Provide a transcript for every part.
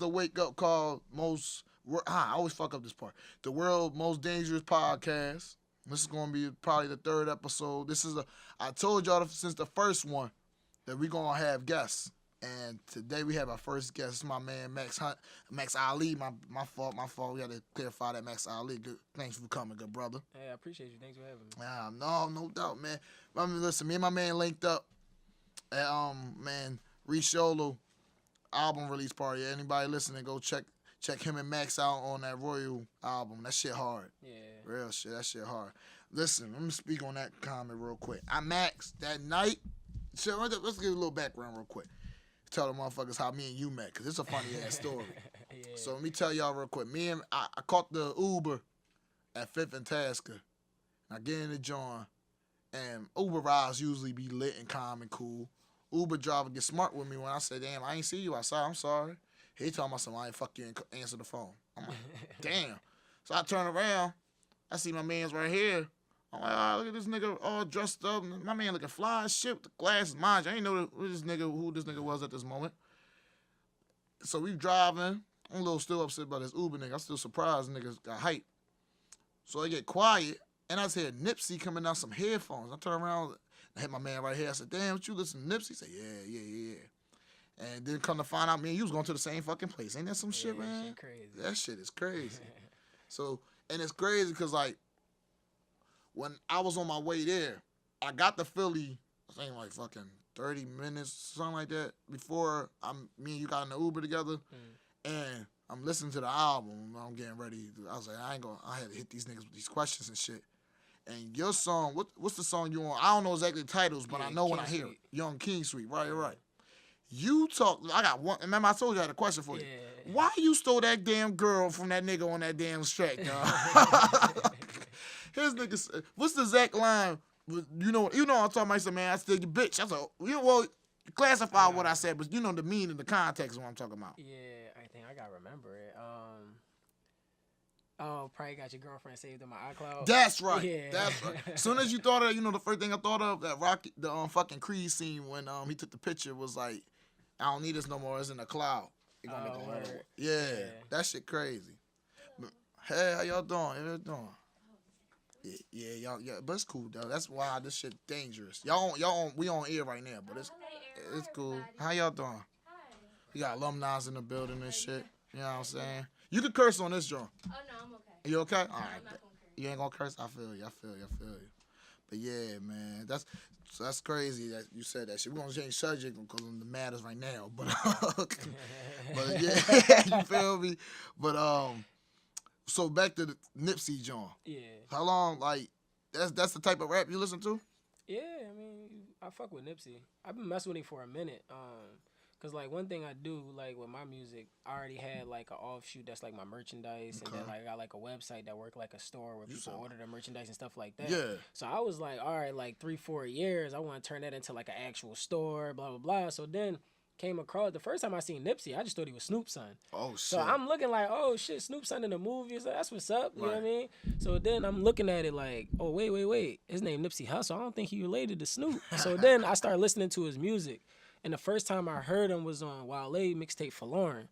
the wake up call I always fuck up this part. The world most dangerous podcast. This is gonna be probably the third episode. I told y'all since the first one that we gonna have guests. And today we have our first guest. It's my man Max Ali. My fault. We got to clarify that. Max Ali. Good. Thanks for coming, good brother. Hey, I appreciate you. Thanks for having me. No doubt, man. I mean, listen, me and my man linked up at Risholo album release party. Anybody listening, go check him and Max out on that Royal album. That shit hard. Yeah. Real shit. That shit hard. Listen, let me speak on that comment real quick. Max that night. So let's give a little background real quick. Tell the motherfuckers how me and you met, because it's a funny ass story. Yeah. So let me tell y'all real quick. I caught the Uber at 5th and Tasker. I get in the joint, and Uber rides usually be lit and calm and cool. Uber driver get smart with me when I say, damn, I ain't see you outside, I'm sorry. He told me something, I ain't fuck you and answer the phone. I'm like, damn. So I turn around, I see my man's right here. I'm like, look at this nigga all dressed up. My man looking fly as shit with the glasses. Mind you, I ain't know who this nigga was at this moment. So we driving. I'm a little still upset about this Uber nigga. I'm still surprised niggas got hype. So I get quiet, and I just hear Nipsey coming out some headphones. I turn around, I hit my man right here. I said, damn, what you listen to Nipsey? He said, yeah. And then come to find out, man, you was going to the same fucking place. Ain't that some shit, man? Shit crazy. That shit is crazy. So, and it's crazy because, like, when I was on my way there, I got to Philly, I think like fucking 30 minutes, something like that, before me and you got in the Uber together, and I'm listening to the album, I'm getting ready. I was like, I had to hit these niggas with these questions and shit. And your song, what's the song you on? I don't know exactly the titles, but I know King when I hear it. You're on King Suite, right. You talk, I got one, remember I told you I had a question for you. Why you stole that damn girl from that nigga on that damn track, dog? His nigga, what's the exact line? You know I'm talking about. He said, man, I still your bitch. I said, you classify what I said, but you know the meaning, the context of what I'm talking about. Yeah, I think I gotta remember it. Probably got your girlfriend saved in my iCloud. That's right. Yeah. That's right. As soon as you thought of, the first thing I thought of, that Rocky, the fucking Creed scene when he took the picture was like, I don't need this no more. It's in the cloud. Yeah, that shit crazy. But, hey, how y'all doing? How y'all doing? Yeah, but it's cool though. That's why this shit dangerous. We on air right now, but it's cool. How y'all doing? Hi. We got alumni in the building and shit. You know what I'm saying? You can curse on this joint. Oh no, I'm okay. You okay? All right. I'm not gonna curse. You ain't gonna curse? I feel you. But yeah, man, that's crazy that you said that shit. We're gonna change subject because I'm the matters right now. But but yeah, you feel me? But so back to the Nipsey joint. Yeah. How long, like, that's the type of rap you listen to? Yeah, I mean, I fuck with Nipsey. I've been messing with him for a minute. Cause like one thing I do like with my music, I already had like an offshoot that's like my merchandise, and then like I got like a website that worked like a store where people order their merchandise and stuff like that. Yeah. So I was like, all right, like 3-4 years, I want to turn that into like an actual store, blah blah blah. So then came across the first time I seen Nipsey, I just thought he was Snoop's son. Oh shit. So I'm looking like, oh shit, Snoop's son in the movie. So that's what's up. You know what I mean? So then I'm looking at it like, oh wait, his name Nipsey Hussle. I don't think he related to Snoop. So then I started listening to his music. And the first time I heard him was on Wale mixtape for Lauren.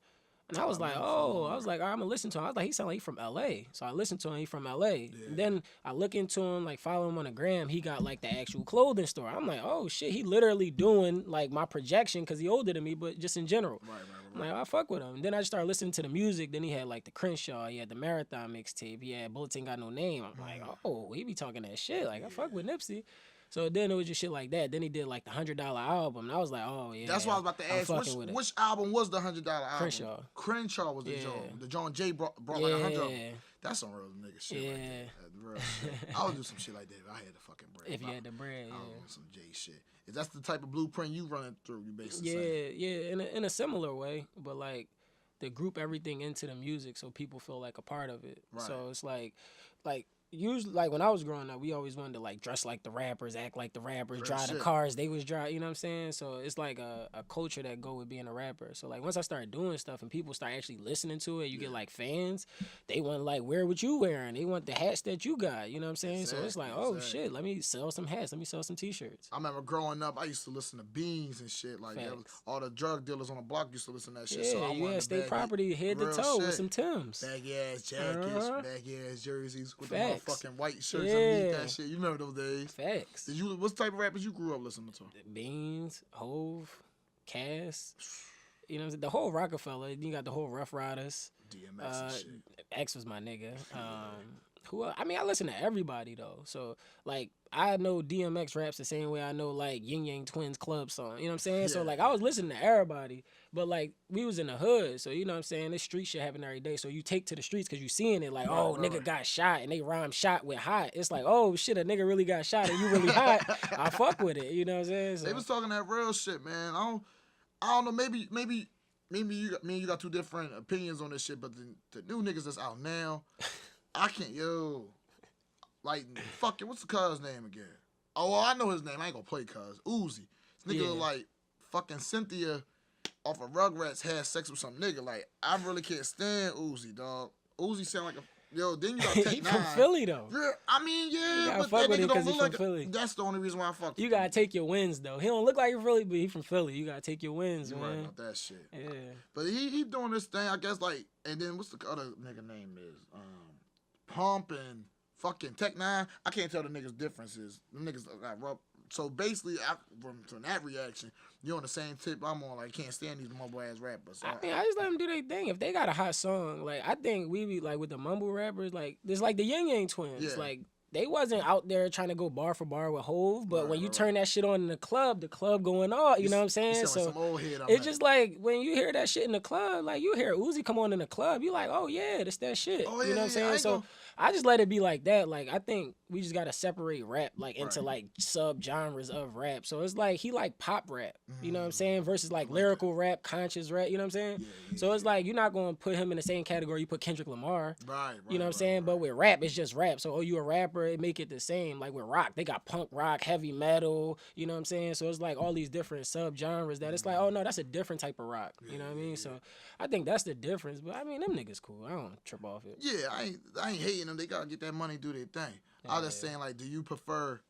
And I was like, all right, I'm gonna listen to him. I was like, he sound like he from LA. So I listened to him, he from LA. Yeah. And then I look into him, like follow him on the gram, he got like the actual clothing store. I'm like, oh shit, he literally doing like my projection because he older than me, but just in general. Right. I'm like, I fuck with him. And then I just started listening to the music. Then he had like the Crenshaw, he had the Marathon mixtape, he had Bullets Ain't Got No Name. I'm like, oh, he be talking that shit. Like I fuck with Nipsey. So then it was just shit like that. Then he did like the $100 album. And I was like, oh yeah. That's what I was about to ask. Which album was the $100 album? Crenshaw was the joint. The joint Jay brought like 100. That's some real nigga shit right there. That's real shit. I would do some shit like that if I had the fucking bread. If you had the bread, I would do some Jay shit. Is that the type of blueprint you running through, you basically saying? Yeah, in a similar way. But like to group everything into the music so people feel like a part of it. Right. So it's like usually, like when I was growing up, we always wanted to like dress like the rappers, act like the rappers, Real drive the shit. cars they was drive. You know what I'm saying? So it's like a culture that go with being a rapper. So like once I started doing stuff and people start actually listening to it, you get like fans. They want like wear what you wearing. They want the hats that you got. You know what I'm saying? So it's like, oh shit, let me sell some hats. Let me sell some t-shirts. I remember growing up, I used to listen to Beans and shit. Like that was, all the drug dealers on the block used to listen to that shit. Yeah, So I you wanted had to state property head to real toe with shit. some Timbs. Baggy ass jackets, baggy ass jerseys with the Facts. motherfucking white shirts underneath that shit. You remember those days? Facts. Did you? What type of rappers you grew up listening to? Beans, Hove, Cass. You know what I'm saying? The whole Rockefeller. You got the whole Rough Riders. DMX and shit. X was my nigga. Who else? I mean, I listen to everybody though. So like, I know DMX raps the same way I know like Yin Yang Twins club song. You know what I'm saying? Yeah. So like, I was listening to everybody, but like we was in the hood, so you know what I'm saying. This street shit happen every day. So you take to the streets because you seeing it like, nigga got shot, and they rhyme shot with hot. It's like, oh shit, a nigga really got shot, and you really hot. I fuck with it. You know what I'm saying? So, they was talking that real shit, man. I don't know. Maybe you got two different opinions on this shit, but the new niggas that's out now, I can't, like, fuck it, what's the cuz name again? Oh, well, I know his name. I ain't gonna play cuz. Uzi. This nigga look like fucking Cynthia off of Rugrats had sex with some nigga. Like, I really can't stand Uzi, dog. Uzi sound like a... Yo, then you got Tech he 9. from Philly though. Yeah, I mean, yeah, but fuck that with nigga him don't look like Philly. That's the only reason why I fuck with You him. gotta take your wins though. He don't look like you're Philly, but he from Philly. You gotta take your wins, You man. right about that shit. Yeah. But he doing this thing, I guess, like, and then what's the other nigga name is? Pump and fucking Tech 9. I can't tell the niggas differences. Them niggas got rough. So basically, from that reaction, you're on the same tip I'm on. Like, can't stand these mumble ass rappers. So I mean, I just let them do their thing. If they got a hot song, like I think we be like with the mumble rappers, like there's like the Yang Yang Twins. Yeah. Like they wasn't out there trying to go bar for bar with Hove, but when you turn that shit on in the club going on. You know what I'm saying? So like some old head it's just like when you hear that shit in the club, like you hear Uzi come on in the club, you like, oh yeah, that's that shit. Oh, you know what I'm saying? So I just let it be like that. Like I think we just gotta separate rap like into like sub genres of rap. So it's like he like pop rap, you know what I'm saying, versus like lyrical rap, conscious rap. You know what I'm saying? So it's like you're not gonna put him in the same category you put Kendrick Lamar. Right. You know what I'm saying? But with rap, it's just rap. So you a rapper, it make it the same. Like with rock, they got punk rock, heavy metal. You know what I'm saying? So it's like all these different sub genres that it's like, oh no, that's a different type of rock. You know what I mean? So I think that's the difference. But I mean, them niggas cool. I don't trip off it. Yeah, I ain't hating them. They gotta get that money, do their thing. I was just saying, like, do you prefer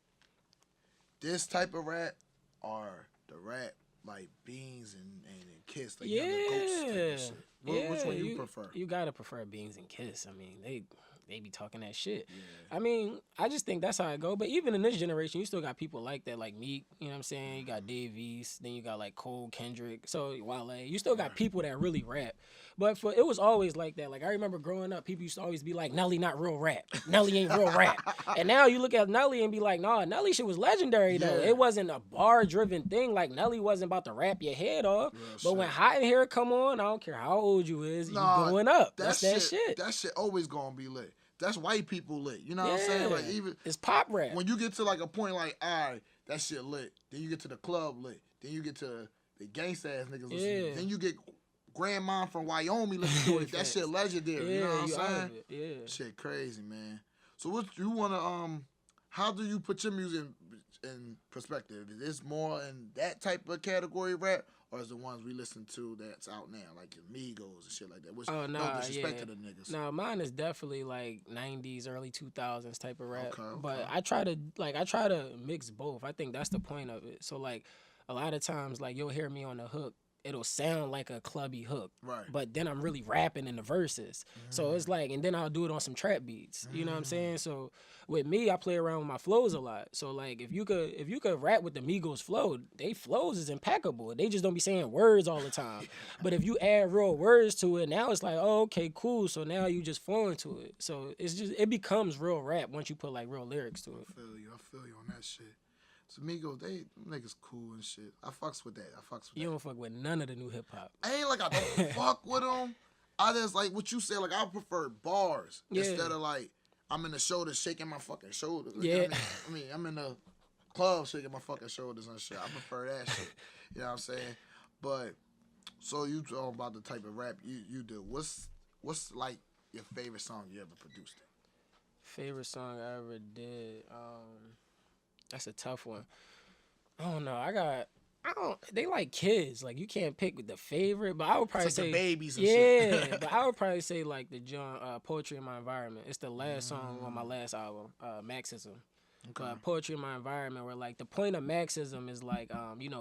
this type of rap or the rap like Beans and Kiss? Like, Ghost type of shit? Which one you prefer? You gotta prefer Beans and Kiss. I mean, they be talking that shit. Yeah. I mean, I just think that's how it go. But even in this generation, you still got people like that, like Meek. You know what I'm saying? You got Dave East. Then you got like Cole, Kendrick. So Wale. You still got people that really rap. But it was always like that. Like I remember growing up, people used to always be like, Nelly not real rap. Nelly ain't real rap. And now you look at Nelly and be like, nah, Nelly shit was legendary though. It wasn't a bar driven thing. Like Nelly wasn't about to rap your head off. But when Hot in Here come on, I don't care how old you is, you going up. That's that shit. That shit always gonna be lit. That's white people lit. You know what I'm saying? Like even it's pop rap. When you get to like a point like, all right, that shit lit. Then you get to the club lit. Then you get to the gangsta ass niggas listening. Then you get grandma from Wyoming listening to it. That shit legendary. You know what I'm saying? Yeah. Shit crazy, man. So what you wanna how do you put your music in perspective? Is this more in that type of category rap? Or is the ones we listen to that's out now, like Migos and shit like that? Which, no disrespect to the niggas. No, mine is definitely like 90s, early 2000s type of rap. Okay. But I try to mix both. I think that's the point of it. So like a lot of times, like you'll hear me on the hook, it'll sound like a clubby hook. Right. But then I'm really rapping in the verses. So it's like, and then I'll do it on some trap beats. You know what I'm saying? So with me, I play around with my flows a lot. So like if you could rap with the Migos flow, they flows is impeccable. They just don't be saying words all the time. But if you add real words to it, now it's like, oh, okay, cool. So now you just flowing to it. So it becomes real rap once you put like real lyrics to it. I feel you on that shit. So Migos, them niggas cool and shit. I fucks with that. You don't fuck with none of the new hip hop. I ain't like I don't fuck with them. I just like what you said. Like I prefer bars instead of like I'm in the shoulder shaking my fucking shoulders. Like, I'm in the club shaking my fucking shoulders and shit. I prefer that shit. You know what I'm saying? But so you talking about the type of rap you do. What's like your favorite song you ever produced? Favorite song I ever did. That's a tough one. I don't know. I don't. They like kids. Like you can't pick the favorite, but I would probably It's like say the babies and yeah. shit. But I would probably say like the John Poetry in My Environment. It's the last song on my last album, Maxism. Okay. But Poetry in My Environment, where like the point of Marxism is like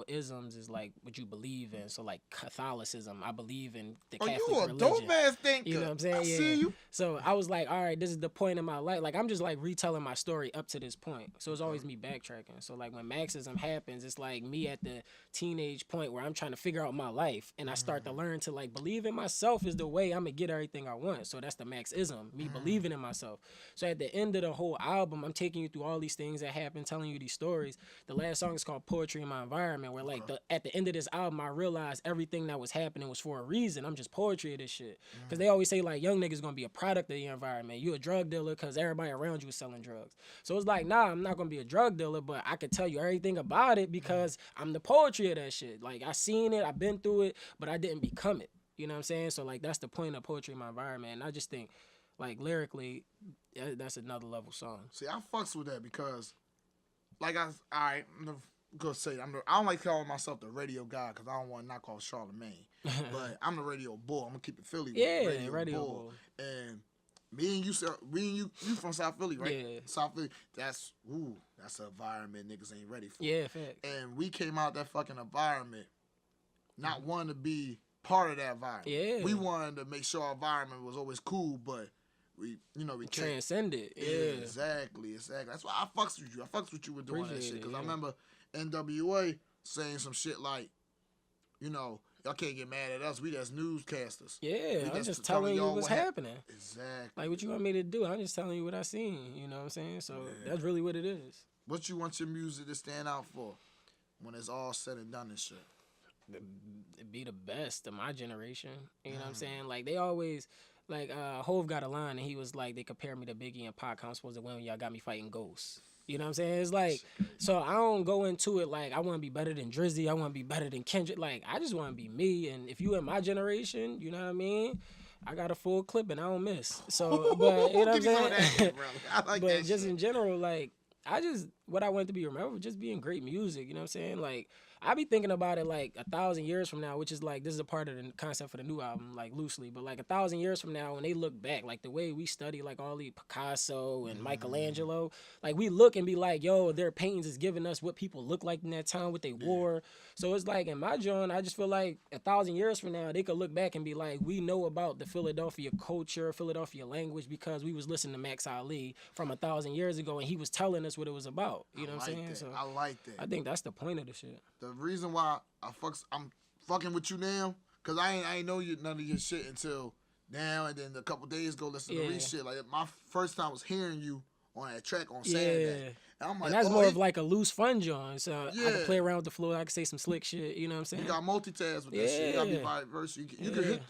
isms is like what you believe in. So like Catholicism, I believe in the Catholic you a religion. dope ass thinker. You know what I'm saying? I see you. So I was like, all right, this is the point in my life. Like I'm just like retelling my story up to this point. So it's always me backtracking. So like when Marxism happens, it's like me at the teenage point where I'm trying to figure out my life, and I start to learn to like believe in myself is the way I'm gonna get everything I want. So that's the Marxism, me believing in myself. So at the end of the whole album, I'm taking you through all these things that happen, telling you these stories. The last song is called Poetry in My Environment, where like at the end of this album, I realized everything that was happening was for a reason. I'm just poetry of this shit. Because they always say like young niggas gonna be a product of your environment. You a drug dealer because everybody around you is selling drugs. So it's like, nah, I'm not gonna be a drug dealer, but I could tell you everything about it because I'm the poetry of that shit. Like I seen it, I've been through it, but I didn't become it. You know what I'm saying? So like that's the point of Poetry in My Environment. And I just think like lyrically, that's another level song. See, I fucks with that because, like I'm gonna say I don't like calling myself the radio guy because I don't want to knock off Charlemagne, but I'm the radio bull. I'm gonna keep it Philly. Yeah, radio bull. And me and you from South Philly, right? Yeah. South Philly. That's an environment niggas ain't ready for. Yeah, fact. And we came out that fucking environment, not wanting to be part of that environment. Yeah. We wanted to make sure our environment was always cool, but we transcended. Yeah. Exactly. That's why I fucks with you. I fucks with you with doing that shit. Because I remember NWA saying some shit like, y'all can't get mad at us. We just newscasters. Yeah, I'm just telling you what's happening. Exactly. Like what you want me to do? I'm just telling you what I seen. You know what I'm saying? So that's really what it is. What you want your music to stand out for when it's all said and done and shit? Be the best of my generation. You know what I'm saying? Like they always. Like, Hove got a line, and he was like, they compare me to Biggie and Pac. I'm supposed to win when y'all got me fighting ghosts. You know what I'm saying? It's like, so I don't go into it like, I want to be better than Drizzy. I want to be better than Kendrick. Like, I just want to be me. And if you in my generation, you know what I mean? I got a full clip, and I don't miss. So, but, you know what I'm saying? I like but that just shit. In general, like, what I want to be remembered, just being great music. You know what I'm saying? Like, I be thinking about it like 1,000 years from now, which is like, this is a part of the concept for the new album, like loosely, but like 1,000 years from now, when they look back, like the way we study like all the Picasso and Michelangelo, like we look and be like, yo, their paintings is giving us what people look like in that time, what they wore. So it's like in my joint, I just feel like 1,000 years from now, they could look back and be like, we know about the Philadelphia culture, Philadelphia language, because we was listening to Max Ali from 1,000 years ago, and he was telling us what it was about. You know what I'm saying? That. So I like that. I think that's the point of the shit. The reason why I'm fucking with you now, cause I ain't know none of your shit until now, and then a couple days ago listen to Reese shit. Like my first time was hearing you on that track on Saturday. And I'm like, and that's more of like a loose fun joint. So I can play around with the flow. I can say some slick shit. You know what I'm saying? You got multitask with that shit. You gotta be vice versa. You can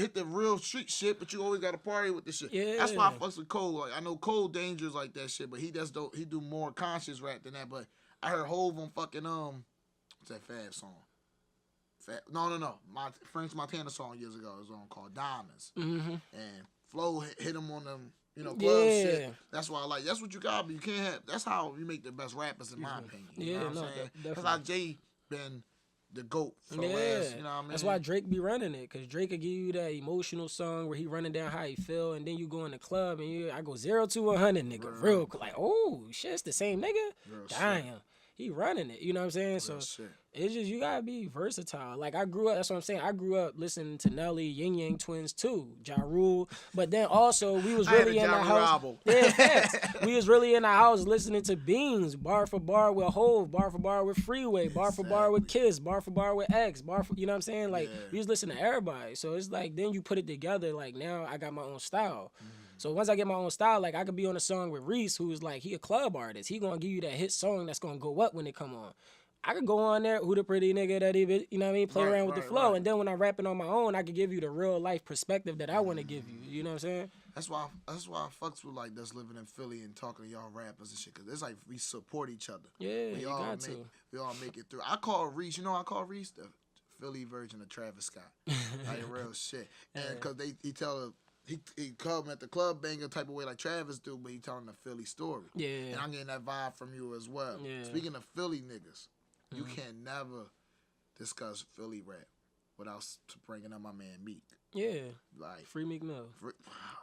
hit the real street shit, but you always gotta party with this shit. Yeah. That's why I fucks with Cole. Like I know Cole Danger's like that shit, but he do more conscious rap than that. But I heard Hove on fucking what's that Fab song? No. My French Montana song years ago was on called Diamonds. And Flo hit him on them, club shit. That's why I like. That's what you got. But you can't have. That's how you make the best rappers, in my opinion. You know what I'm saying? That's how Jay been the GOAT for the last. You know what I mean? That's why Drake be running it, cause Drake could give you that emotional song where he running down how he feel, and then you go in the club and I go 0 to 100, nigga, real like, oh shit, it's the same nigga. Damn. Shit. He running it, you know what I'm saying? Real so shit. It's just, you gotta be versatile. Like I grew up, that's what I'm saying. I grew up listening to Nelly, Yin Yang Twins too, Ja Rule. But then also we was really in the house. We was really in the house listening to Beans, bar for bar with Hove, bar for bar with Freeway, bar for bar with Kiss, bar for bar with X, you know what I'm saying? Like we was listening to everybody. So it's like then you put it together. Like now I got my own style. So once I get my own style, like I could be on a song with Reese, who's like, he a club artist. He gonna give you that hit song that's gonna go up when it come on. I could go on there, who the pretty nigga that he, you know what I mean, play around with the flow. And then when I'm rapping on my own, I can give you the real life perspective that I want to give you. You know what I'm saying? That's why I fucks with like us living in Philly and talking to y'all rappers and shit. Cause it's like we support each other. Yeah, we all make it through. I call Reese the Philly version of Travis Scott. Like real shit. And cause he tell he come at the club banger type of way like Travis do, but he telling the Philly story. Yeah. And I'm getting that vibe from you as well. Yeah. Speaking of Philly niggas, you can never discuss Philly rap without bringing up my man Meek. Yeah. Like Free Meek Mill.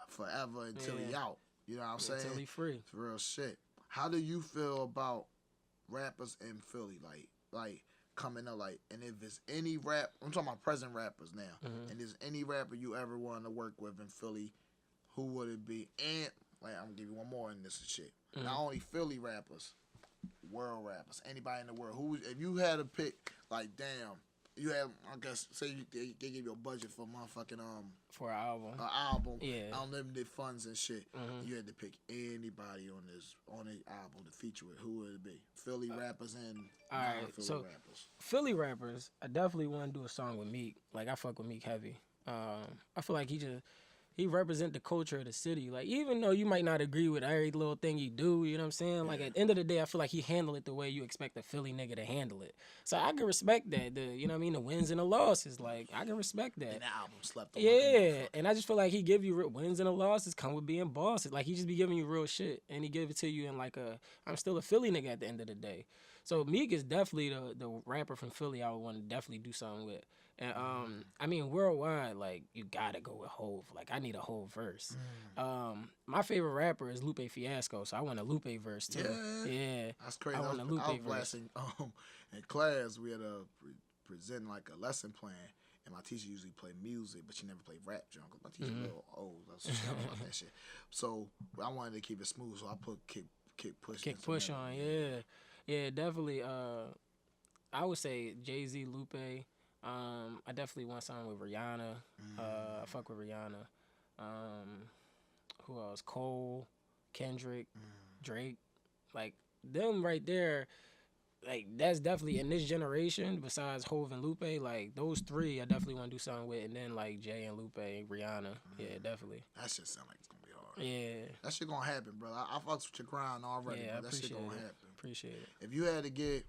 Forever until he out. You know what I'm saying? Until he free. It's real shit. How do you feel about rappers in Philly? Like coming up, like, and if it's any rap, I'm talking about present rappers now, and there's any rapper you ever want to work with in Philly, who would it be? And like, I'm gonna give you one more in this shit. Not only Philly rappers, world rappers, anybody in the world. Who, if you had to pick, like, damn, you had, I guess, say they give you a budget for motherfucking for an album, yeah, unlimited funds and shit. You had to pick anybody on the album to feature with. Who would it be? Philly rappers and non-Philly rappers. Philly rappers, I definitely want to do a song with Meek. Like, I fuck with Meek heavy. I feel like he represent the culture of the city. Like, even though you might not agree with every little thing he do, you know what I'm saying? Like, at the end of the day, I feel like he handled it the way you expect a Philly nigga to handle it. So I can respect that. You know what I mean? The wins and the losses. Like, I can respect that. And the album slept on. Yeah. And I just feel like he give you wins and the losses come with being boss. Like, he just be giving you real shit. And he give it to you in like I'm still a Philly nigga at the end of the day. So Meek is definitely the rapper from Philly I would want to definitely do something with. And I mean, worldwide, like, you gotta go with Hove. Like, I need a Hove verse. My favorite rapper is Lupe Fiasco, so I want a Lupe verse too. Yeah. That's crazy. I want a Lupe verse. Blasting, in class, we had to present like a lesson plan, and my teacher usually play music, but she never played rap junk. My teacher a little old. I was just about that shit. So I wanted to keep it smooth, so I put kick push on. Yeah, definitely. I would say Jay-Z, Lupe. I definitely want something with Rihanna. I fuck with Rihanna. Who else? Cole, Kendrick, Drake. Like, them right there, like, that's definitely in this generation, besides Hove and Lupe, like, those three I definitely want to do something with. And then, like, Jay and Lupe, Rihanna. Yeah, definitely. That shit sound like it's going to be hard. Yeah. That shit going to happen, bro. I fucks with your grind already, yeah, but that shit going to happen. Appreciate it. If you had to get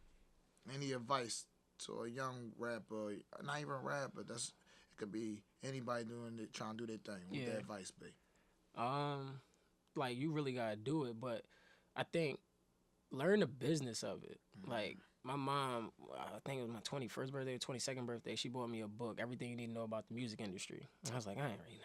any advice to a young rapper, not even a rapper, it could be anybody trying to do their thing. What would that advice be? Like, you really gotta do it, but I think learn the business of it. Like, my mom, I think it was my 21st birthday or 22nd birthday, she bought me a book, Everything You Need to Know About the Music Industry. I was like, I ain't reading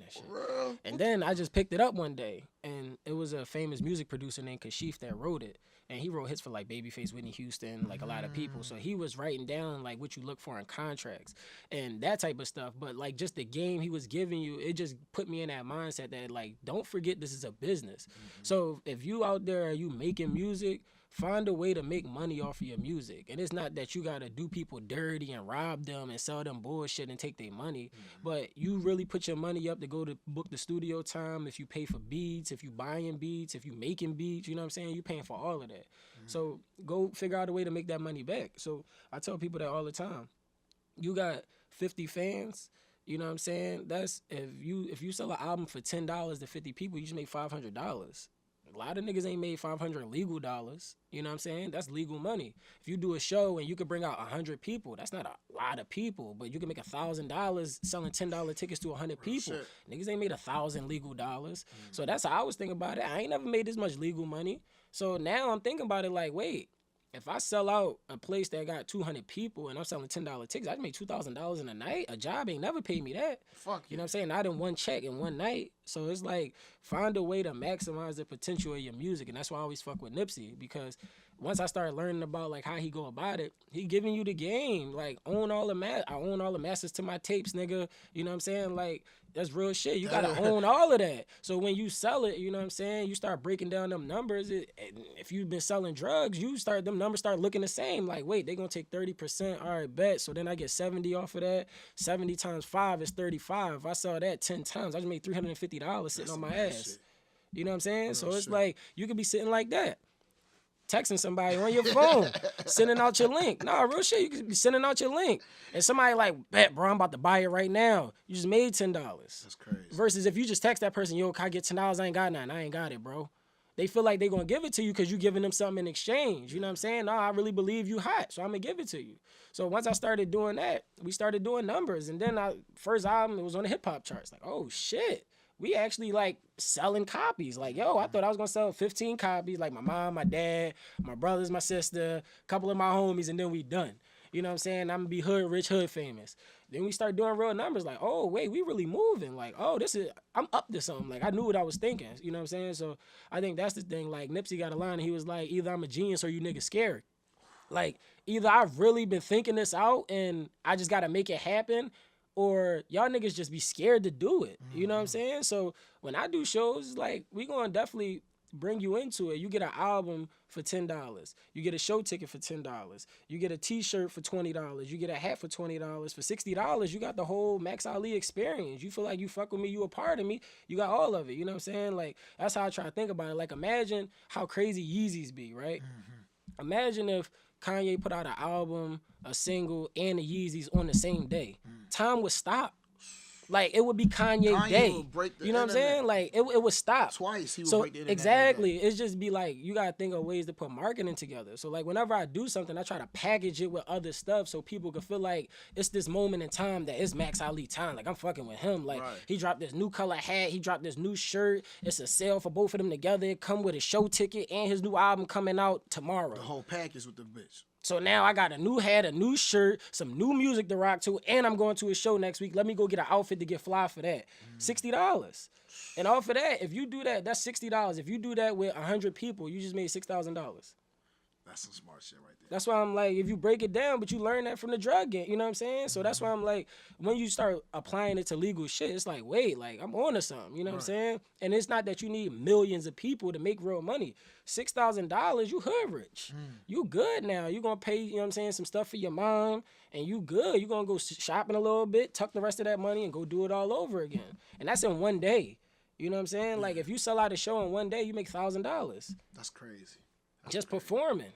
that shit. Bro. And then I just picked it up one day, and it was a famous music producer named Kashif that wrote it. And he wrote hits for, like, Babyface, Whitney Houston, like, a lot of people. So he was writing down, like, what you look for in contracts and that type of stuff. But, like, just the game he was giving you, it just put me in that mindset that, like, don't forget this is a business. So if you out there, you making music, find a way to make money off of your music. And it's not that you got to do people dirty and rob them and sell them bullshit and take their money. But you really put your money up to go to book the studio time, if you pay for beats, if you buying beats, if you making beats, you know what I'm saying? You paying for all of that. So go figure out a way to make that money back. So I tell people that all the time. You got 50 fans, you know what I'm saying? That's if you sell an album for $10 to 50 people, you just make $500. A lot of niggas ain't made $500 legal dollars. You know what I'm saying? That's legal money. If you do a show and you could bring out 100 people, that's not a lot of people, but you can make $1,000 selling $10 tickets to 100 people. Shit. Niggas ain't made 1,000 legal dollars. So that's how I was thinking about it. I ain't never made this much legal money. So now I'm thinking about it like, wait, if I sell out a place that got 200 people and I'm selling $10 tickets, I just made $2,000 in a night. A job ain't never paid me that. Fuck you know what I'm saying? Not in one check in one night. So it's like, find a way to maximize the potential of your music. And that's why I always fuck with Nipsey, because once I started learning about, like, how he go about it, he giving you the game. Like, I own all the masters to my tapes, nigga. You know what I'm saying? Like, that's real shit. You gotta own all of that. So when you sell it, you know what I'm saying, you start breaking down them numbers. If you've been selling drugs, them numbers start looking the same. Like, wait, they gonna take 30%. All right, bet. So then I get 70 off of that. 70 times 5 is 35. If I sell that 10 times, I just made $350 sitting on my ass. Shit. You know what I'm saying? Real So it's shit. like, you could be sitting like that, texting somebody on your phone, sending out your link. Nah, real shit, you could be sending out your link. And somebody like, bet, bro, I'm about to buy it right now. You just made $10. That's crazy. Versus if you just text that person, yo, can I get $10? I ain't got nothing. I ain't got it, bro. They feel like they gonna give it to you because you giving them something in exchange. You know what I'm saying? Nah, I really believe you hot, so I'm gonna give it to you. So once I started doing that, we started doing numbers. And then first album, it was on the hip hop charts. Like, oh shit. we actually like selling copies. Like, yo, I thought I was gonna sell 15 copies. Like my mom, my dad, my brothers, my sister, a couple of my homies, and then we done. You know what I'm saying? I'm gonna be hood rich, hood famous. Then we start doing real numbers. Like, oh wait, we really moving. Like, oh, I'm up to something. Like I knew what I was thinking. You know what I'm saying? So I think that's the thing. Like Nipsey got a line. And he was like, either I'm a genius or you niggas scared. Like either I've really been thinking this out and I just gotta make it happen, or y'all niggas just be scared to do it. You know what I'm saying? So when I do shows, like we gonna definitely bring you into it. You get an album for $10. You get a show ticket for $10. You get a t-shirt for $20. You get a hat for $20. For $60, you got the whole Max Ali experience. You feel like you fuck with me, you a part of me. You got all of it. You know what I'm saying? Like that's how I try to think about it. Like imagine how crazy Yeezys be, right? Imagine if Kanye put out an album, a single, and the Yeezys on the same day. Time would stop. Like it would be Kanye Day. Would break the you know what I'm saying? Like it would stop. Twice he would so break the internet. Exactly. It's just be like you gotta think of ways to put marketing together. So like whenever I do something, I try to package it with other stuff so people can feel like it's this moment in time that it's Max Ali time. Like I'm fucking with him. Like he dropped this new color hat, he dropped this new shirt. It's a sale for both of them together. It come with a show ticket and his new album coming out tomorrow. The whole package with the bitch. So now I got a new hat, a new shirt, some new music to rock to, and I'm going to a show next week. Let me go get an outfit to get fly for that. $60. And off of that, if you do that, that's $60. If you do that with 100 people, you just made $6,000. That's some smart shit right there. That's why I'm like, if you break it down, but you learn that from the drug game, you know what I'm saying? So that's why I'm like, when you start applying it to legal shit, it's like, wait, like I'm on to something, you know what I'm saying? And it's not that you need millions of people to make real money. $6,000, you hood rich. You good now. You gonna pay, you know what I'm saying, some stuff for your mom, and you good. You gonna go shopping a little bit, tuck the rest of that money, and go do it all over again. And that's in one day. You know what I'm saying? Like if you sell out a show in one day, you make $1,000. That's crazy. Just performing.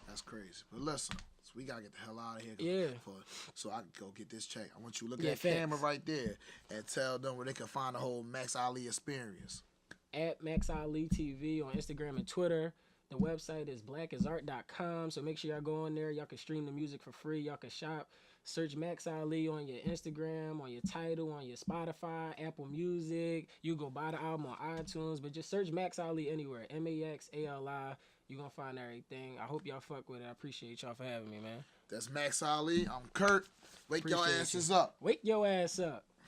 That's crazy. But listen, so we gotta get the hell out of here. Yeah. So I can go get this check. I want you to look at the camera right there and tell them where they can find the whole Max Ali experience. At Max Ali TV on Instagram and Twitter. The website is blackisart.com. So make sure y'all go on there. Y'all can stream the music for free. Y'all can shop. Search Max Ali on your Instagram, on your Tidal, on your Spotify, Apple Music. You go buy the album on iTunes, but just search Max Ali anywhere. MAXALI. You're going to find everything. I hope y'all fuck with it. I appreciate y'all for having me, man. That's Max Ali. I'm Kurt. Wake your asses up. Wake your ass up.